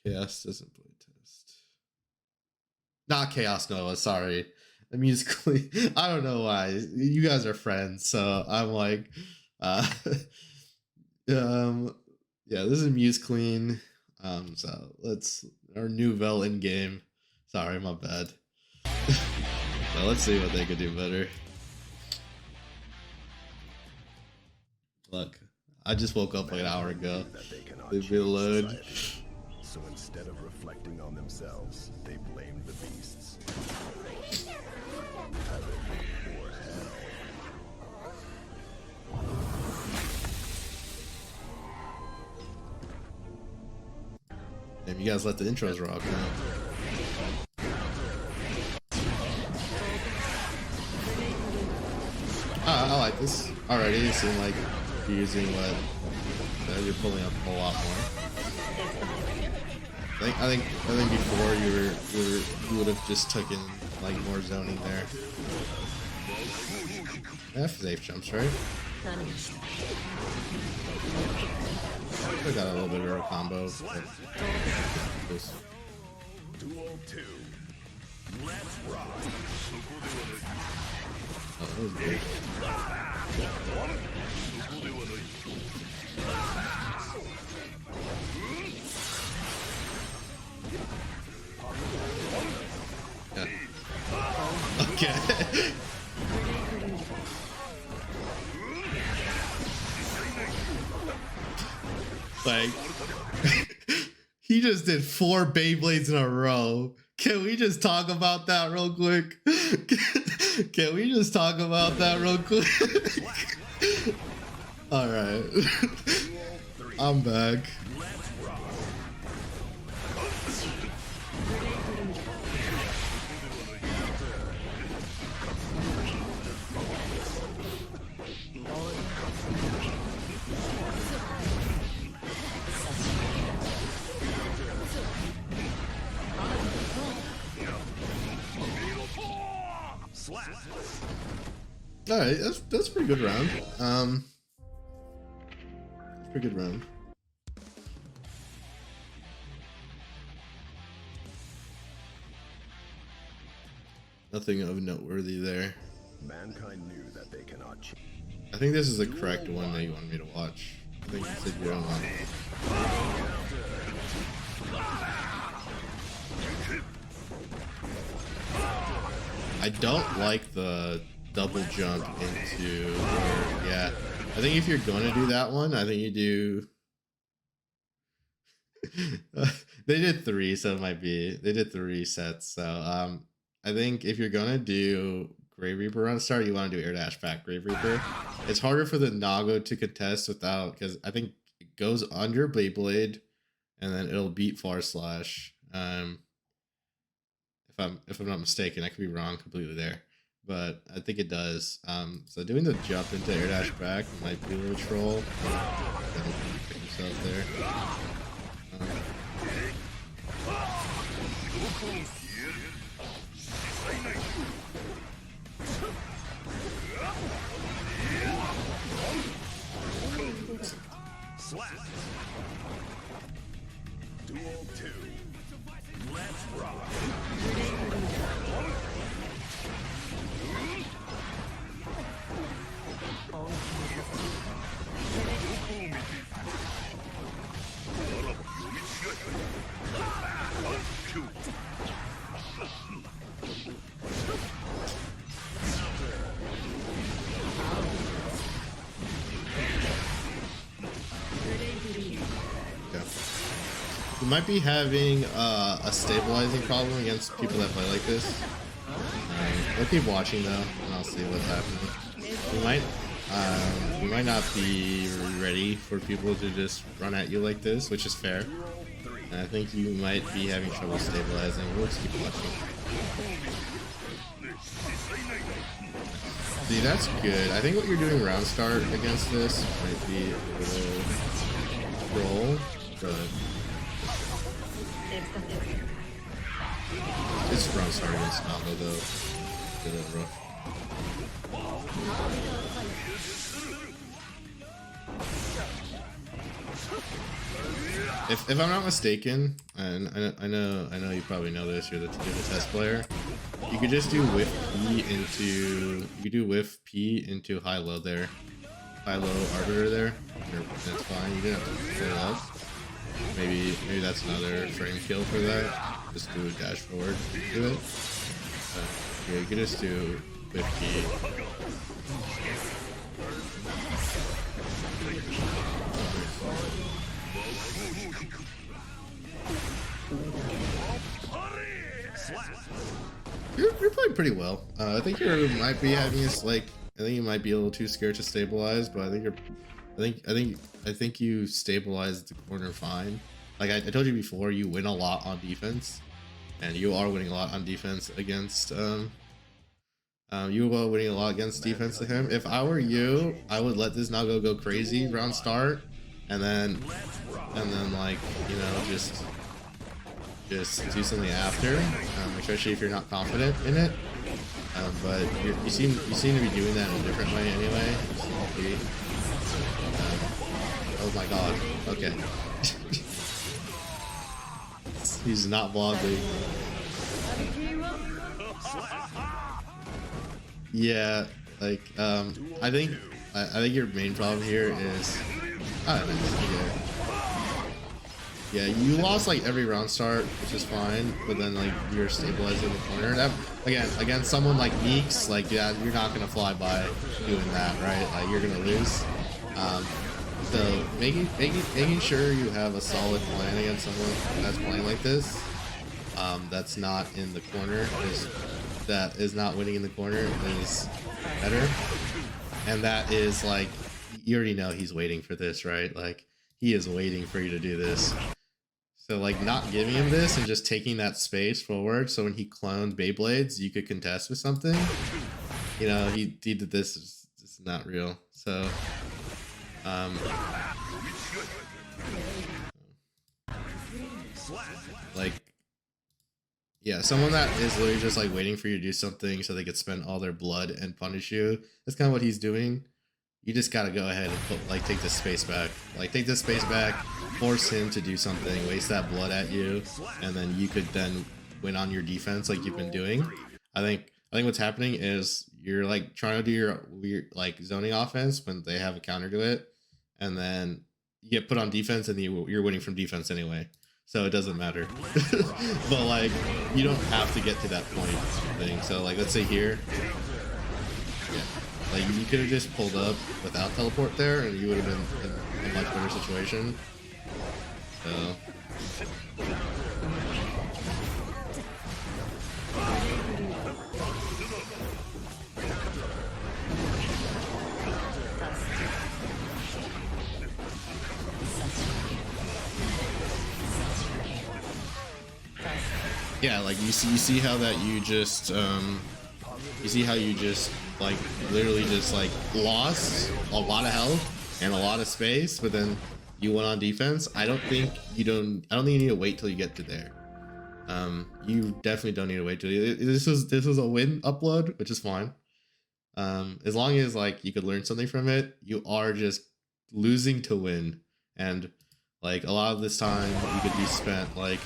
Chaos doesn't play test. Not Chaos Noah, sorry. Musically, I don't know why. You guys are friends, so I'm like, uh, yeah, this is Muse Clean. So let's our new Vel in game. Sorry, my bad. So let's see what they could do better. Look, I just woke up like an hour ago. Leave me alone. So instead of reflecting on themselves, they blamed the beasts. Damn, you guys let the intros rock now. I like this already. You seem like you're using what you're pulling up a whole lot more. I think before you would have just taken like more zoning there. F safe jumps, right? I got a little bit of a combo. Duel 2. Let's rock. Oh, that was good. Yeah. Okay. Like, he just did 4 Beyblades in a row. Can we just talk about that real quick? Can we just talk about that real quick? All right. I'm back. All right, that's a pretty good round. Pretty good round. Nothing of noteworthy there. Mankind knew that they cannot change. I think this is the correct one that you wanted me to watch. I think you said you don't want it. I don't like the double jump into, yeah. I think if you're going to do that one, I think you do. They did 3, so it might be. They did 3 sets, so I think if you're gonna do Grave Reaper on start, you want to do air dash back Grave Reaper. It's harder for the Nago to contest without, because I think it goes under Beyblade, and then it'll beat Far Slash. If I'm not mistaken, I could be wrong completely there, but I think it does. So doing the jump into air dash back might be a little troll. Pick yourself there. Duel 2. Let's rock. You might be having a stabilizing problem against people that play like this. We'll keep watching though, and I'll see what's happening. You might not be ready for people to just run at you like this, which is fair. And I think you might be having trouble stabilizing. We'll just keep watching. See, that's good. I think what you're doing round start against this might be a little roll, but it's round start against Nago though. It's a little rough. if I'm not mistaken, and I know you probably know this, you're the test player. You could just do whiff P into high low there, high low arbiter there. That's fine. You didn't have to pull it up. Maybe that's another frame kill for that. Just do a dash forward to it. Yeah, you could just do whiff P. You're playing pretty well. I think you might be having this like. I think you might be a little too scared to stabilize, but I think you're. I think you stabilized the corner fine. Like I told you before, you win a lot on defense, and you are winning a lot on defense against. You were winning a lot against defense to him. If I were you, I would let this now go crazy round start, and then like you know just do something after, especially if you're not confident in it. But you seem to be doing that in a different way anyway. Oh my god. Okay. He's not wobbly. Yeah, like I think your main problem here is I don't know. Yeah, you lost like every round start, which is fine, but then like you're stabilizing the corner. That again, against someone like Meeks, like yeah, you're not gonna fly by doing that, right? Like you're gonna lose. So making sure you have a solid plan against someone that's playing like this, that's not in the corner, that is not winning in the corner is better. And that is like you already know he's waiting for this, right? Like he is waiting for you to do this. So like not giving him this and just taking that space forward, so when he cloned Beyblades, you could contest with something. You know, he did this. It's not real. So, like, yeah, someone that is literally just like waiting for you to do something so they could spend all their blood and punish you. That's kind of what he's doing. You just gotta go ahead and take this space back. Like take this space back, force him to do something, waste that blood at you, and then you could then win on your defense like you've been doing. I think what's happening is you're like trying to do your weird like zoning offense when they have a counter to it, and then you get put on defense and you're winning from defense anyway. So it doesn't matter. But like you don't have to get to that point thing. So like let's say here. Yeah. Like you could have just pulled up without teleport there, and you would have been in a much better situation. So. Yeah, like you see how that you just you see how you just like literally just like lost a lot of health and a lot of space, but then you went on defense. I don't think you need to wait till you get to there. You definitely don't need to wait till this was a win upload, which is fine. As long as like you could learn something from it, you are just losing to win, and like a lot of this time you could be spent like.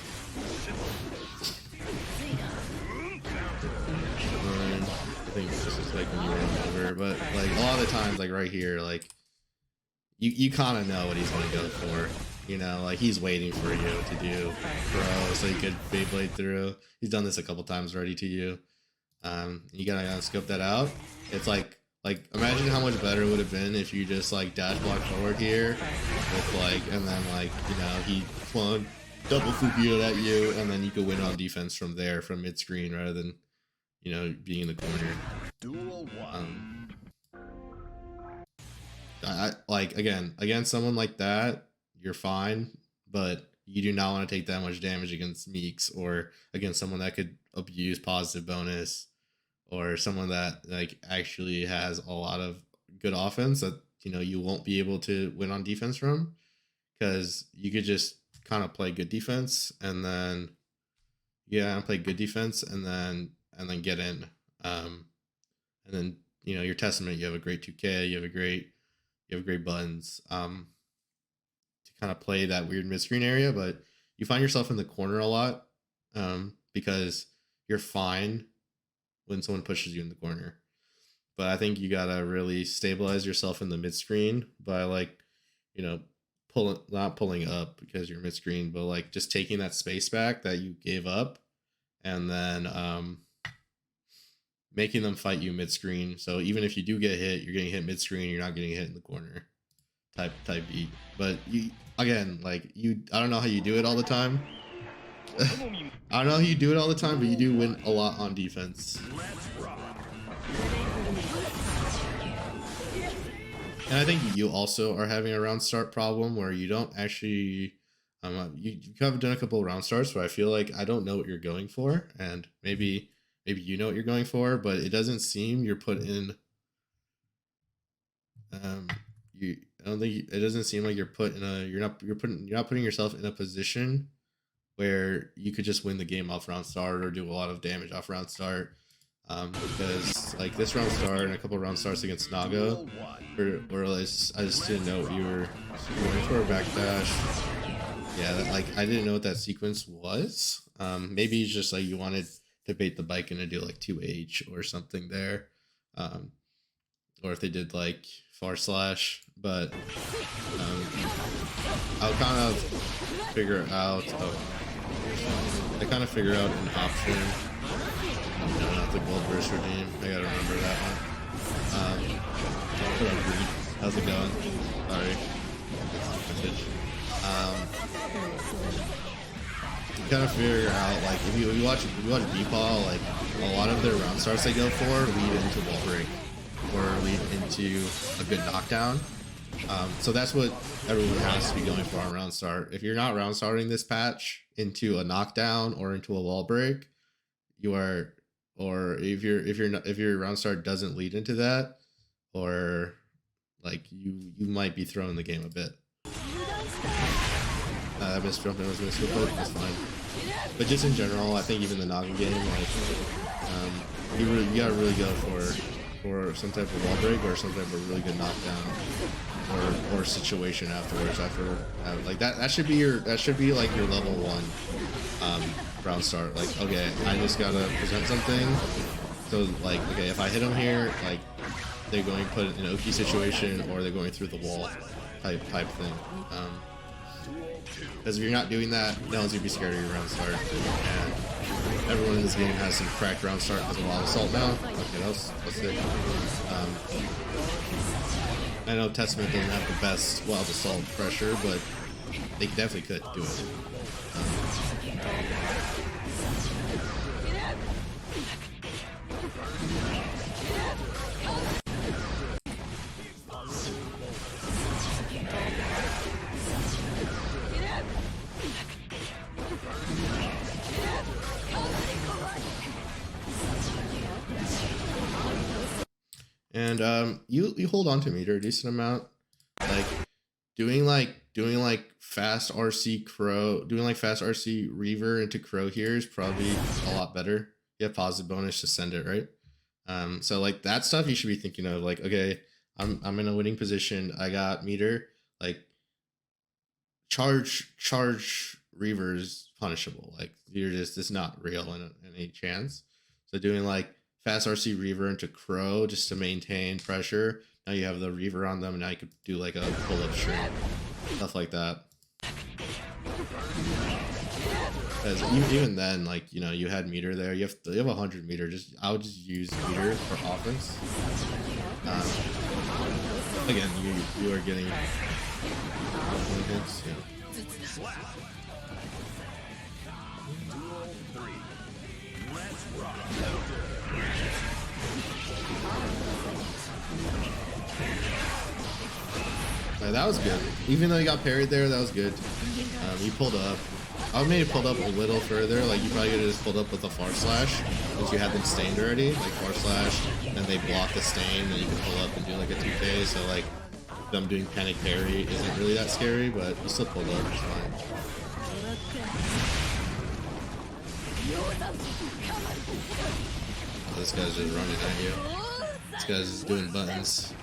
I think this is like when you run over, but like a lot of the times, like right here, like you kind of know what he's gonna go for. You know, like he's waiting for you to do pro, so you could Beyblade through. He's done this a couple times already to you. You gotta scope that out. It's like imagine how much better it would have been if you just like dash block forward here with like, and then like you know he cloned double Fukio at you, and then you could win on defense from there from mid screen rather than. You know, being in the corner. Duel one. I like again against someone like that, you're fine, but you do not want to take that much damage against Meeks or against someone that could abuse positive bonus or someone that like actually has a lot of good offense that you know you won't be able to win on defense from, because you could just kind of play good defense and then play good defense and then get in, and then you know your testament. You have a great 2K. You have great buttons to kind of play that weird mid screen area, but you find yourself in the corner a lot because you're fine when someone pushes you in the corner. But I think you gotta really stabilize yourself in the mid screen by like, you know, not pulling up because you're mid screen, but like just taking that space back that you gave up, and then making them fight you mid screen. So even if you do get hit, you're getting hit mid screen. You're not getting hit in the corner. Type beat. But you again, like I don't know how you do it all the time. I don't know how you do it all the time, but you do win a lot on defense. And I think you also are having a round start problem where you don't actually, you have done a couple of round starts where I feel like I don't know what you're going for, and maybe you know what you're going for, but it doesn't seem you're put in. I don't think it doesn't seem like you're put in a you're not putting yourself in a position where you could just win the game off round start or do a lot of damage off round start. Because like this round start and a couple round starts against Naga, where I just didn't know what you were going for a backdash. Yeah, like I didn't know what that sequence was. Maybe it's just like you wanted to bait the bike and to do like 2H or something there, or if they did like far slash. But I'll kind of figure out. I kind of figure out an option. No, not the gold burst redeem. I gotta remember that one. How's it going? Sorry. You kind of figure out like if you watch Deepal, like a lot of their round starts they go for lead into wall break or lead into a good knockdown. So that's what everyone has to be going for on round start. If you're not round starting this patch into a knockdown or into a wall break, you are. Or if your round start doesn't lead into that, or like you might be throwing the game a bit. I missed jumping. I was gonna skip it. That's fine. But just in general, I think even the Naga game, like you gotta really go for some type of wall break or some type of really good knockdown or situation afterwards. Like that should be like your level 1 round start. Like, okay, I just gotta present something. So like, okay, if I hit them here, like they're going to put in an Oki situation or they're going through the wall type thing. Because if you're not doing that, no one's gonna be scared of your round start. And everyone in this game has some cracked round start because of a lot of assault now. Okay, that was sick. I know Testament doesn't have the best wild assault pressure, but they definitely could do it. And you hold on to meter a decent amount. Like doing fast RC Crow, doing like fast RC Reaver into Crow here is probably a lot better. You have positive bonus to send it, right? So like that stuff you should be thinking of. Like, okay, I'm in a winning position. I got meter. Like charge Reaver is punishable. Like it's not real in any chance. So doing like fast RC Reaver into Crow just to maintain pressure. Now you have the Reaver on them, and now you could do like a pull-up string, stuff like that. Because even then, like, you know, you had meter there. You have 100 meter. I would just use meter for offense. Again, you are getting hits. Yeah. That was good. Even though you got parried there, that was good. You pulled up. I would maybe pulled up a little further. Like you probably could have just pulled up with a far slash, since you had them stained already. Like far slash, and they block the stain, then you can pull up and do like a 2K. So like them doing panic parry isn't really that scary, but you still pulled up. It's fine. Oh, this guy's just running at you. This guy's just doing buttons.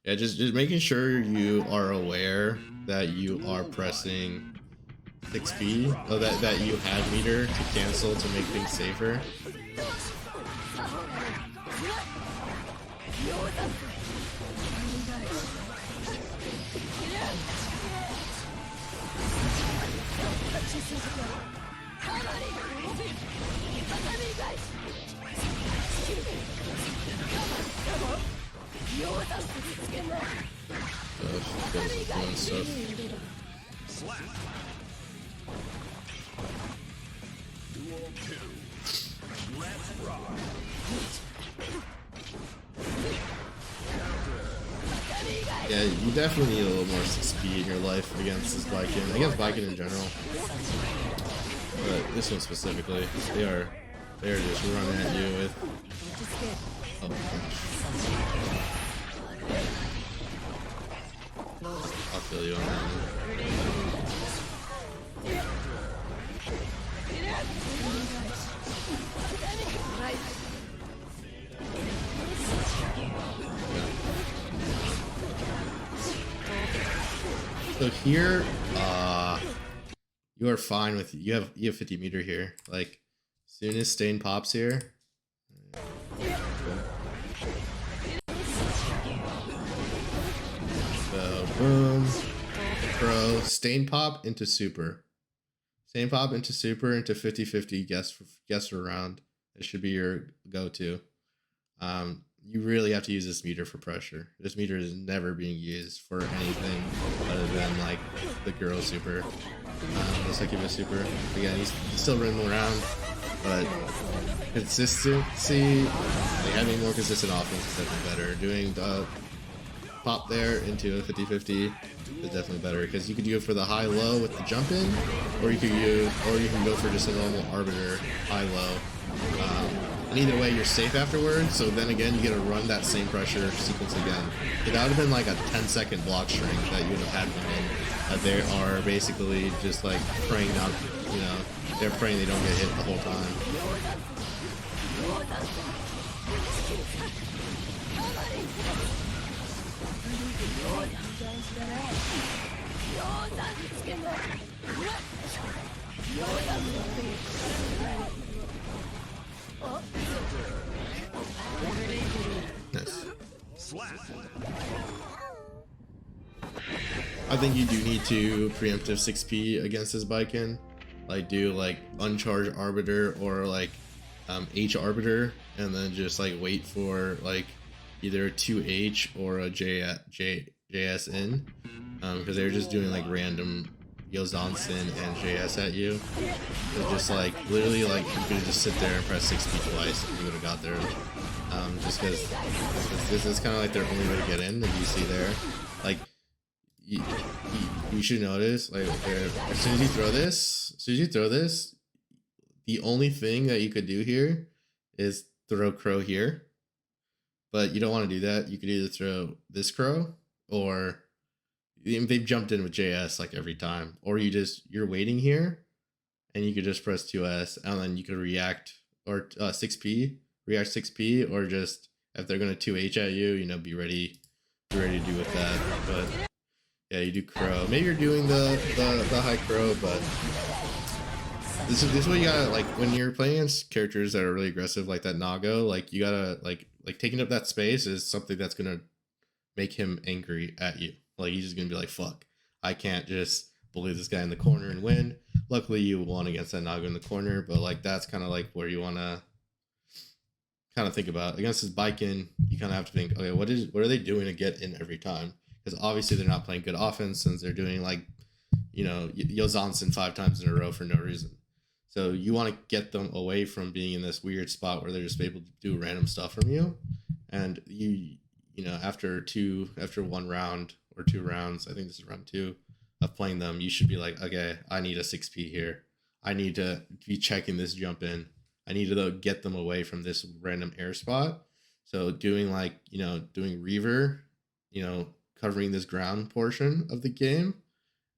Yeah, just making sure you are aware that you are pressing 6B, or that you have meter to cancel to make things safer. Doing stuff. Yeah, you definitely need a little more speed in your life against this Viking, against Viking in general. But this one specifically, they're just running at you with. Oh gosh. I'll feel you on that one. So here, you are fine with you have 50 meter here. Like, as soon as Stain pops here. So boom, pro, Stain pop into super. Stain pop into super into 50-50 guess around. It should be your go-to. You really have to use this meter for pressure. This meter is never being used for anything other than like the girl super. Looks like you have a super. Again, he's still running around, but consistency, like having more consistent offense is definitely better. Doing the pop there into a 50-50 is definitely better, because you could do it for the high-low with the jump in, or you can go for just a normal arbiter high-low. And either way, you're safe afterwards, so then again, you get to run that same pressure sequence again. That would have been like a 10-second block string that you would have had running. They are basically just like praying not, you know, they're praying they don't get hit the whole time. Nice. I think you do need to preemptive 6P against this Biken. Like, do like uncharged arbiter or like H arbiter, and then just like wait for like either a 2H or a JS in, because they're just doing like random Yozansen and JS at you. So just like literally like you could just sit there and press 6P twice and you would have got there. Just because this is kind of like their only way to get in. That you see there, like you should notice, like as soon as you throw this, the only thing that you could do here is throw crow here. But you don't want to do that. You could either throw this crow, or they've jumped in with JS like every time, or you're waiting here and you could just press 2S and then you could react, or 6P, react 6P, or just if they're going to 2H at you, you know, be ready to do with that. But yeah, you do crow. Maybe you're doing the high crow, but this is what you gotta, like, when you're playing against characters that are really aggressive like that Nago, like you gotta like taking up that space is something that's gonna make him angry at you. Like, he's just gonna be like, fuck, I can't just bully this guy in the corner and win. Luckily you won against that Nago in the corner, but like that's kind of like where you want to kind of think about against this Biken. You kind of have to think, okay, what are they doing to get in every time? Because obviously they're not playing good offense, since they're doing like, you know, Yozansen 5 times in a row for no reason. So you want to get them away from being in this weird spot where they're just able to do random stuff from you. And you know, after 1 round or 2 rounds, I think this is round 2 of playing them, you should be like, okay, I need a 6P here. I need to be checking this jump in. I need to get them away from this random air spot. So doing like, you know, doing Reaver, you know, covering this ground portion of the game,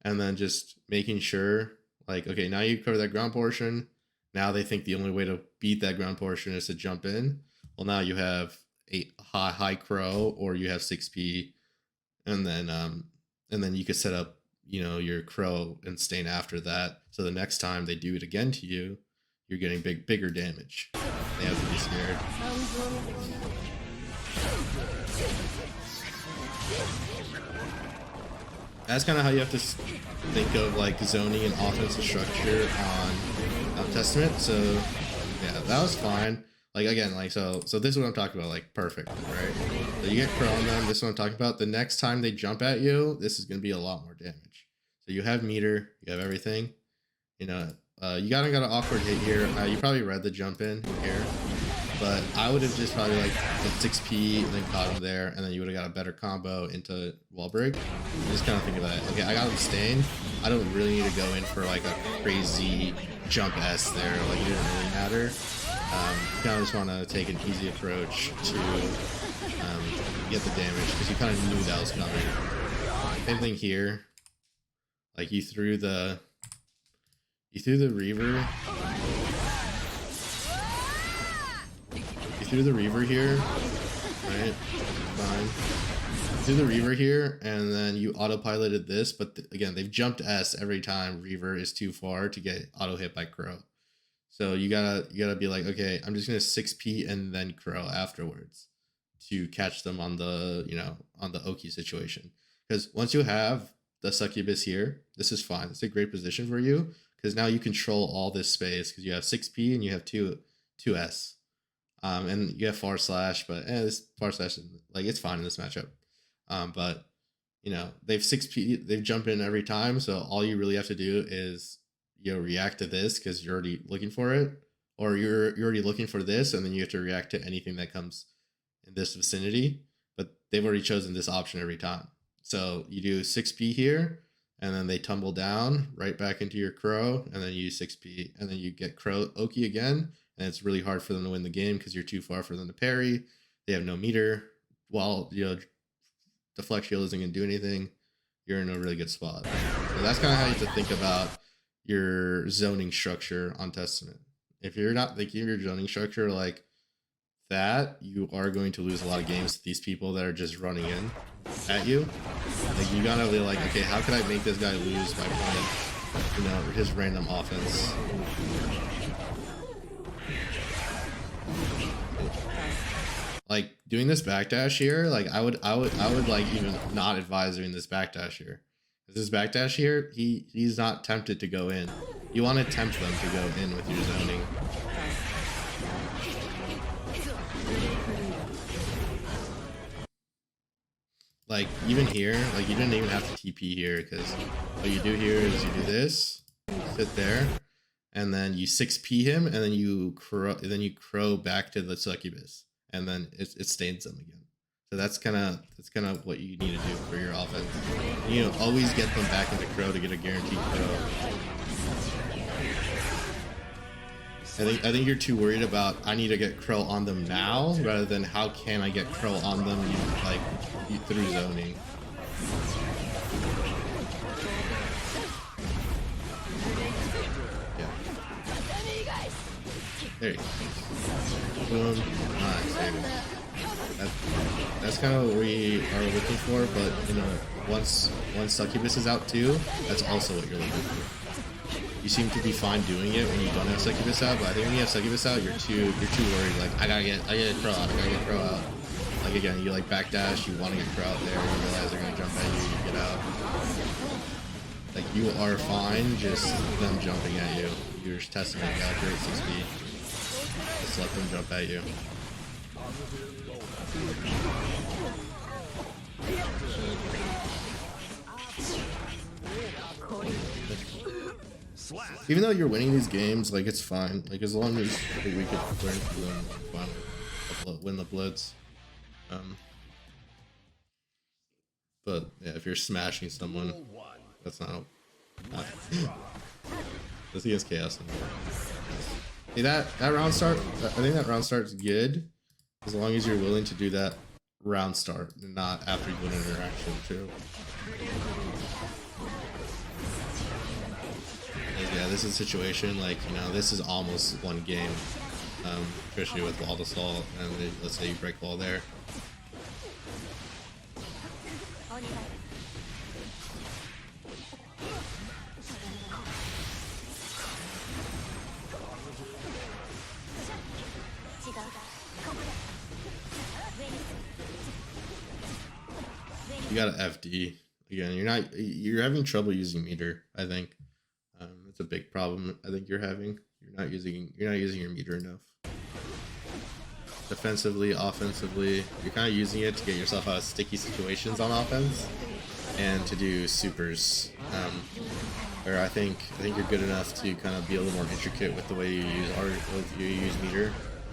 and then just making sure, like, okay, now you cover that ground portion. Now they think the only way to beat that ground portion is to jump in. Well, now you have a high crow, or you have 6P and then you could set up, you know, your crow and stain after that. So the next time they do it again to you, you're getting bigger damage. They have to be scared. That's kind of how you have to think of like zoning and offensive structure on Testament. So yeah, that was fine. Like again, like so this is what I'm talking about. Like perfect, right? So you get crow on them. This is what I'm talking about. The next time they jump at you, this is gonna be a lot more damage. So you have meter, you have everything. You know, you got an awkward hit here. You probably read the jump in here, but I would have just probably like 6P and then caught him there, and then you would have got a better combo into wall break. Just kind of think of that. Okay, I got him stained. I don't really need to go in for like a crazy jump S there. Like it didn't really matter. You kind of just want to take an easy approach to get the damage because you kind of knew that was coming. Same thing here. Like you threw the Reaver. You threw the Reaver here, right? Fine. You threw the Reaver here, and then you autopiloted this, but again, they've jumped S every time Reaver is too far to get auto hit by Crow. So you gotta be like, okay, I'm just gonna 6P and then Crow afterwards to catch them on the, you know, on the Oki situation. Because once you have the Succubus here, this is fine. It's a great position for you because now you control all this space because you have 6P and you have 2S. And you have far slash, but this far slash is, like, it's fine in this matchup. But you know, they've 6P, they've jumped in every time, so all you really have to do is, you know, react to this because you're already looking for it, or you're already looking for this, and then you have to react to anything that comes in this vicinity. But they've already chosen this option every time. So you do 6P here, and then they tumble down right back into your Crow, and then you use 6P, and then you get Crow Oki again, and it's really hard for them to win the game because you're too far for them to parry. They have no meter. While, you know, Deflect Shield isn't going to do anything, you're in a really good spot. So that's kind of how you have to think about your zoning structure on Testament. If you're not thinking of your zoning structure like that, you are going to lose a lot of games to these people that are just running in at you. Like, you gotta be like, okay, how can I make this guy lose by playing, you know, his random offense? Like doing this backdash here, like I would like even not advise doing this backdash here. This backdash here, he's not tempted to go in. You want to tempt them to go in with your zoning. Like even here, like you didn't even have to TP here because what you do here is you do this, sit there, and then you 6P him, and then you crow back to the Succubus, and then it stains them again. So that's kind of what you need to do for your offense. You know, always get them back into Crow to get a guaranteed Crow. I think you're too worried about I need to get Crow on them now rather than how can I get Crow on them through zoning. Yeah. There you go. Boom. Nice. There you go. That's kind of what we are looking for, but you know, once Succubus is out too, that's also what you're looking for. You seem to be fine doing it when you don't have Succubus out, but I think when you have Succubus out, you're too worried. Like I gotta get Crow out. I gotta get Crow out. Like again, you like backdash, you want to get Crow out there, you realize they're gonna jump at you, you get out. Like you are fine, just them jumping at you. You're just testing it. Got a great 6 speed. Just let them jump at you. Even though you're winning these games, like it's fine. Like as long as we could learn to win the blitz. But yeah, if you're smashing someone, that's not. That's against Chaos. See that round start? I think that round start's good, as long as you're willing to do that round start and not after you win an interaction too. Yeah, this is a situation like, you know, this is almost one game, especially with wall assault, and let's say you break wall there. You got an FD again. You're having trouble using meter. I think it's a big problem. I think you're having. You're not using your meter enough. Defensively, offensively, you're kind of using it to get yourself out of sticky situations on offense and to do supers. Or I think you're good enough to kind of be a little more intricate with the way you use meter,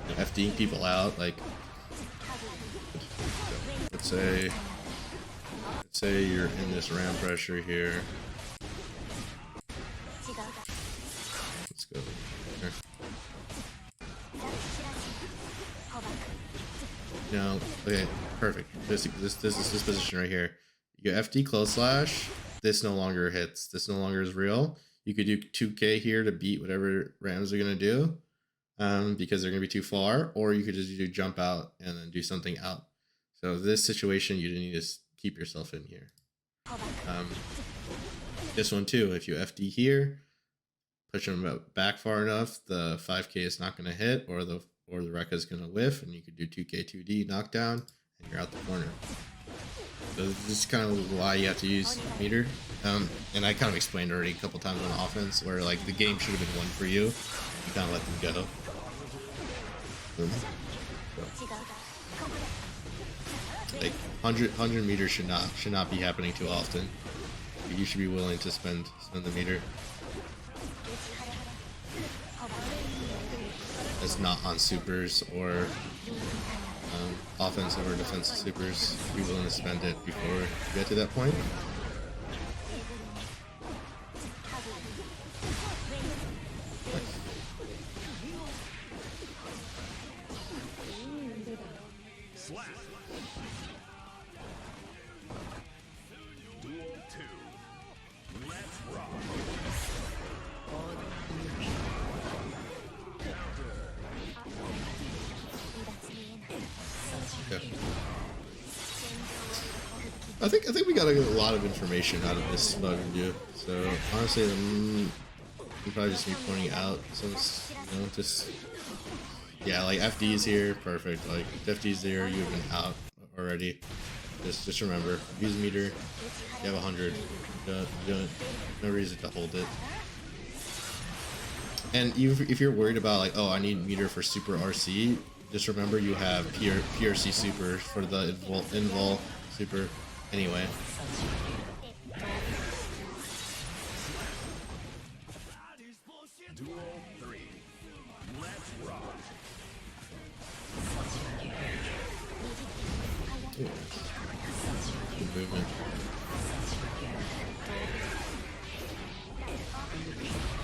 you know, FDing people out. Like, let's say you're in this ram pressure here. Let's go here. No, okay, perfect. This position right here. You FD close slash. This no longer hits. This no longer is real. You could do 2K here to beat whatever rams are gonna do, because they're gonna be too far, or you could just do jump out and then do something out. So this situation, you need to keep yourself in here. This one too. If you FD here, push them back far enough, the 5K is not gonna hit, or the Rekka is gonna whiff, and you could do 2K 2D knockdown, and you're out the corner. So this is kind of why you have to use meter. And I kind of explained already a couple times on offense where like the game should have been won for you. You kind of let them go. Like 100 meters should not be happening too often. You should be willing to spend the meter. It's not on supers or offensive or defensive supers. Be willing to spend it before you get to that point. I think we got a lot of information out of this bug review. So honestly, I'm probably just be pointing out some, you know, just yeah, like FD's here, perfect. Like FD's there, you've been out already. Just remember, use meter. You have 100. No reason to hold it. And even if you're worried about like, oh, I need meter for super RC, just remember you have PRC super for the invol super anyway. Duel 3. Let's rock. Good movement.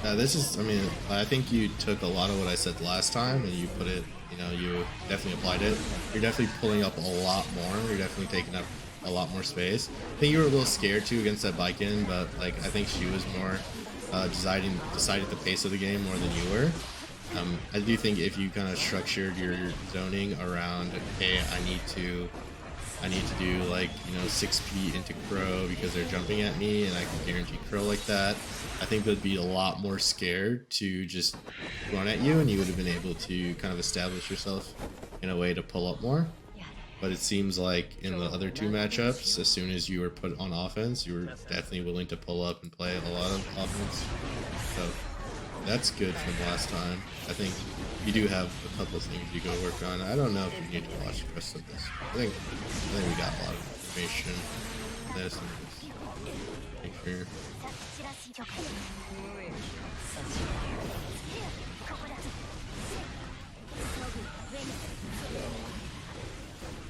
This is, I mean, I think you took a lot of what I said last time and you put it, you know, you definitely applied it. You're definitely pulling up a lot more. You're definitely taking up a lot more space. I think you were a little scared too against that Biken, but like I think she was more decided the pace of the game more than you were. I do think if you kind of structured your zoning around, okay, I need to do like, you know, 6P into Crow because they're jumping at me and I can guarantee Crow like that, I think they'd be a lot more scared to just run at you and you would have been able to kind of establish yourself in a way to pull up more. But it seems like in the other two matchups, as soon as you were put on offense, you were definitely willing to pull up and play a lot of offense. So that's good from last time. I think you do have a couple of things you go work on. I don't know if you need to watch the rest of this. I think we got a lot of information. This and this. Make sure.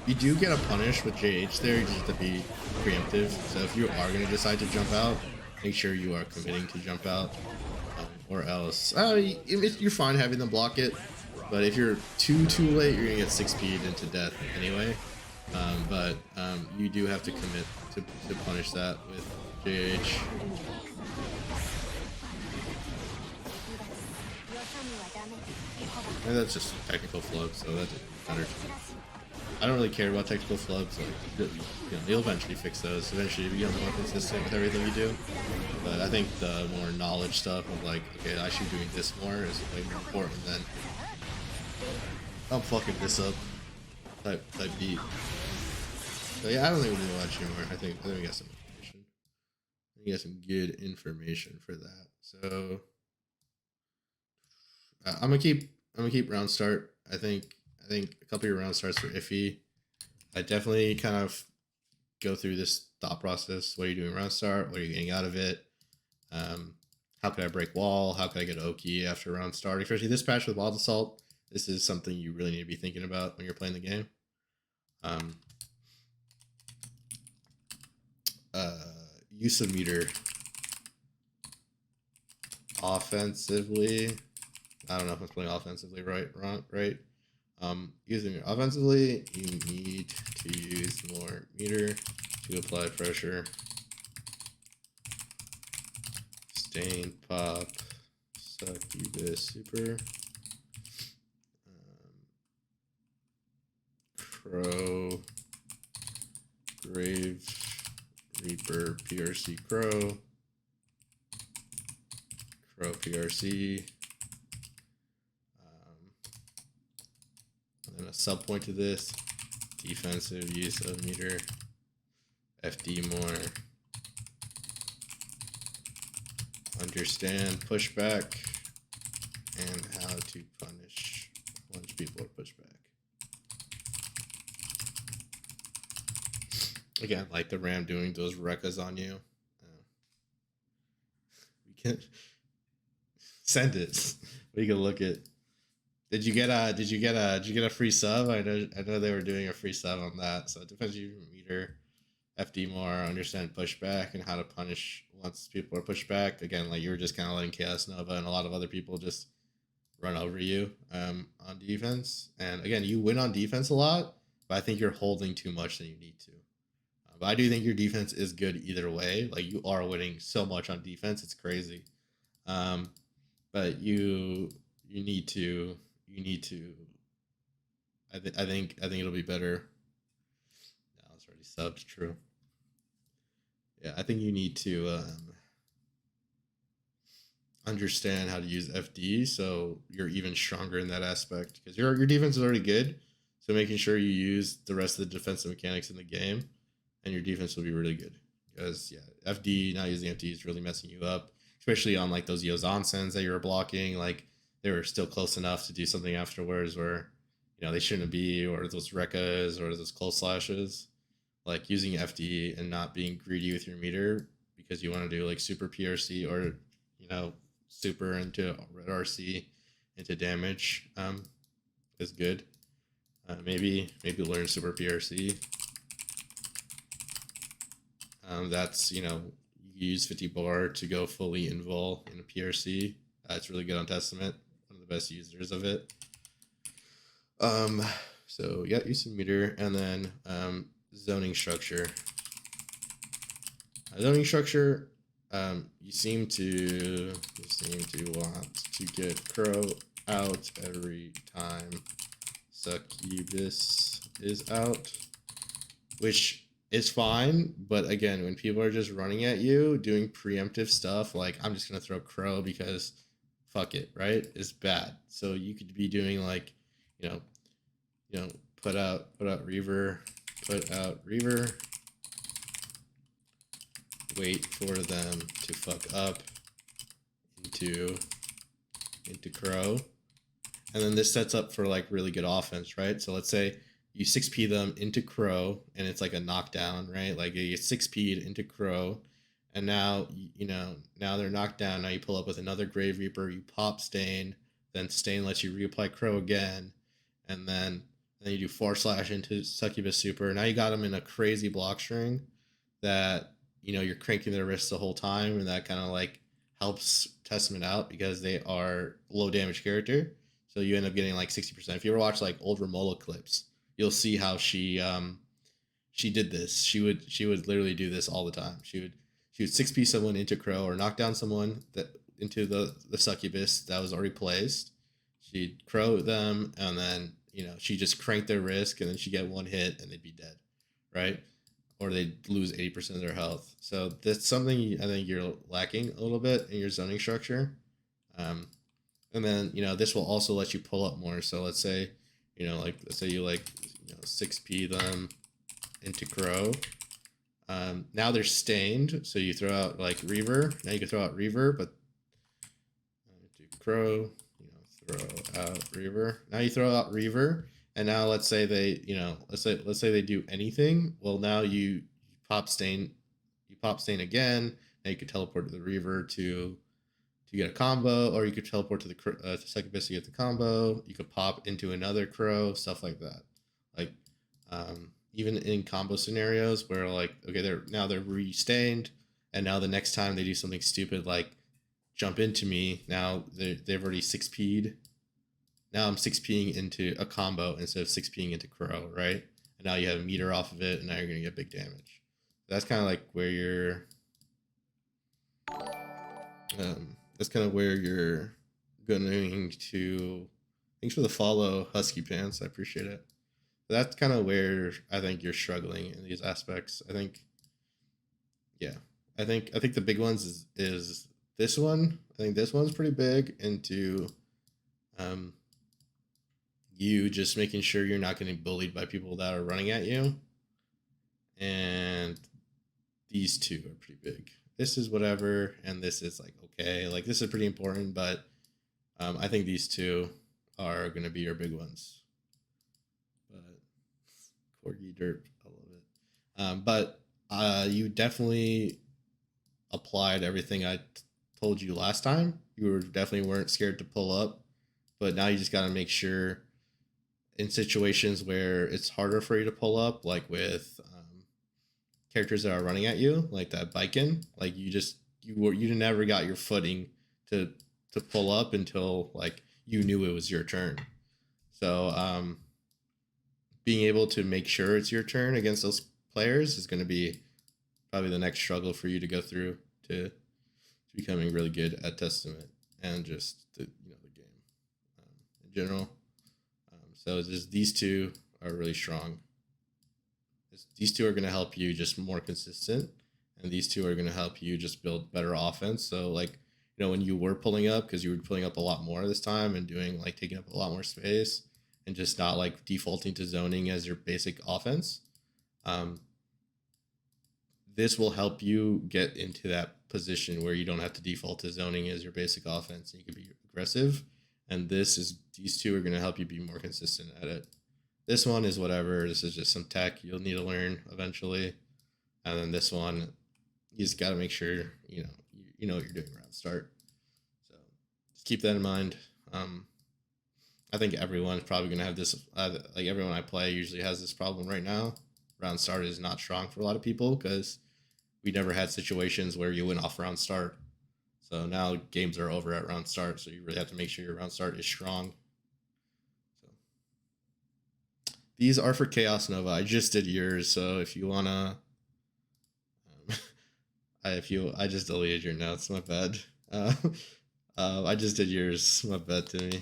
You do get a punish with JH there, just to be preemptive. So if you are going to decide to jump out, make sure you are committing to jump out, or else you're fine having them block it. But if you're too late, you're going to get 6P'd into death anyway. But you do have to commit to punish that with JH. And that's just technical flub, so that doesn't matter. I don't really care about technical flubs. Like, you know, you'll eventually fix those. Eventually, you become more consistent with everything you do. But I think the more knowledge stuff of like, okay, I should be doing this more is way more important than I'm fucking this up type beat. So yeah, I don't think we need to watch anymore. I think we got some information. We got some good information for that. So I'm gonna keep round start. I think a couple of your round starts are iffy. I definitely kind of go through this thought process. What are you doing round start? What are you getting out of it? How could I break wall? How could I get Oki after round start? Especially this patch with Wild Assault. This is something you really need to be thinking about when you're playing the game. Use of meter. Offensively, I don't know if I'm playing offensively right. Using offensively, you need to use more meter to apply pressure. Stain, pop, succubus, super. Crow, Grave, Reaper, PRC, Crow, PRC. And then a sub point to this, defensive use of meter, FD more, understand pushback, and how to punish once people are pushed back. Again, like the Ram doing those rekas on you. We can send it. We can look at. Did you get a free sub? I know they were doing a free sub on that. So it depends on your meter, FD more, understand pushback, and how to punish once people are pushed back. Again, like you were just kind of letting Chaos Nova and a lot of other people just run over you on defense. And again, you win on defense a lot, but I think you're holding too much than you need to. But I do think your defense is good either way. Like you are winning so much on defense, it's crazy. But you need to. I think it'll be better. No, it's already subbed. True. Yeah, I think you need to understand how to use FD so you're even stronger in that aspect because your defense is already good. So making sure you use the rest of the defensive mechanics in the game, and your defense will be really good. Because yeah, FD not using FD is really messing you up, especially on like those Yozan sends that you were blocking. Like they were still close enough to do something afterwards where they shouldn't be, or those rekas or those close slashes. Like using FD and not being greedy with your meter because you want to do like super PRC or super into red RC into damage is good. Maybe learn super PRC. That's you use 50 bar to go fully invul in a PRC. It's really good on Testament. One of the best users of it. So yeah, use some meter, and then zoning structure. Zoning structure. You seem to want to get Crow out every time Succubus is out, which is fine. But again, when people are just running at you doing preemptive stuff, like I'm just gonna throw Crow because fuck it, right? Is bad. So you could be doing like, put out Reaver, wait for them to fuck up into Crow. And then this sets up for like really good offense, right? So let's say you 6p them into Crow and it's like a knockdown, right? Like you get 6p'd into Crow, and now now they're knocked down. Now you pull up with another Grave Reaper, you pop Stain, then Stain lets you reapply Crow again, and then you do 4/ into Succubus Super. Now you got them in a crazy block string that you're cranking their wrists the whole time, and that kind of like helps Testament out because they are low damage character. So you end up getting like 60%. If you ever watch like old Romola clips, you'll see how she did this. She would literally do this all the time. She would 6p someone into Crow or knock down someone that into the Succubus that was already placed. She'd Crow them, and then she just cranked their risk, and then she'd get one hit and they'd be dead, right? Or they'd lose 80% of their health. So that's something I think you're lacking a little bit in your zoning structure. And then this will also let you pull up more. So let's say let's say you 6p them into Crow. Now they're stained, so you throw out like Reaver. Now you can throw out Reaver, but do Crow, you know, throw out Reaver. Now you throw out Reaver, and now let's say they, you know, let's say they do anything. Well, now you pop stain again. Now you can teleport to the Reaver to get a combo, or you could teleport to the Succubus to get the combo. You could pop into another Crow, stuff like that. Like, even in combo scenarios where like, okay, they're re-stained, and now the next time they do something stupid like jump into me, now they've already 6P'd. Now I'm 6P'ing into a combo instead of 6P'ing into Crow, right? And now you have a meter off of it, and now you're gonna get big damage. That's kind of like where you're that's kind of where you're going to. Thanks for the follow, Husky Pants. I appreciate it. But that's kind of where I think you're struggling in these aspects. I think, yeah, I think the big ones is this one. I think this one's pretty big into you just making sure you're not getting bullied by people that are running at you. And these two are pretty big. This is whatever, and this is like okay. Like this is pretty important, but I think these two are gonna be your big ones. But Corgi Derp, I love it. But you definitely applied everything I told you last time. You definitely weren't scared to pull up, but now you just gotta make sure in situations where it's harder for you to pull up, like with characters that are running at you, like that Biken, like you never got your footing to pull up until like you knew it was your turn. So being able to make sure it's your turn against those players is going to be probably the next struggle for you to go through to becoming really good at Testament and just the game in general. So just these two are really strong. These two are going to help you just more consistent, and these two are going to help you just build better offense. So like, when you were pulling up, because you were pulling up a lot more this time and doing like taking up a lot more space and just not like defaulting to zoning as your basic offense. This will help you get into that position where you don't have to default to zoning as your basic offense and you can be aggressive. And these two are going to help you be more consistent at it. This one is whatever. This is just some tech you'll need to learn eventually. And then this one, you just got to make sure, you know what you're doing around start. So just keep that in mind. I think everyone's probably going to have this, like everyone I play usually has this problem right now. Round start is not strong for a lot of people because we never had situations where you went off round start. So now games are over at round start. So you really have to make sure your round start is strong. These are for Chaos Nova. I just did yours, so if you wanna, I just deleted your notes. My bad. I just did yours. My bad, Timmy.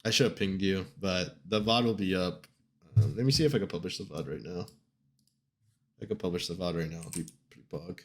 I should have pinged you, but the VOD will be up. Let me see if I can publish the VOD right now. I can publish the VOD right now. It'll be pretty bug.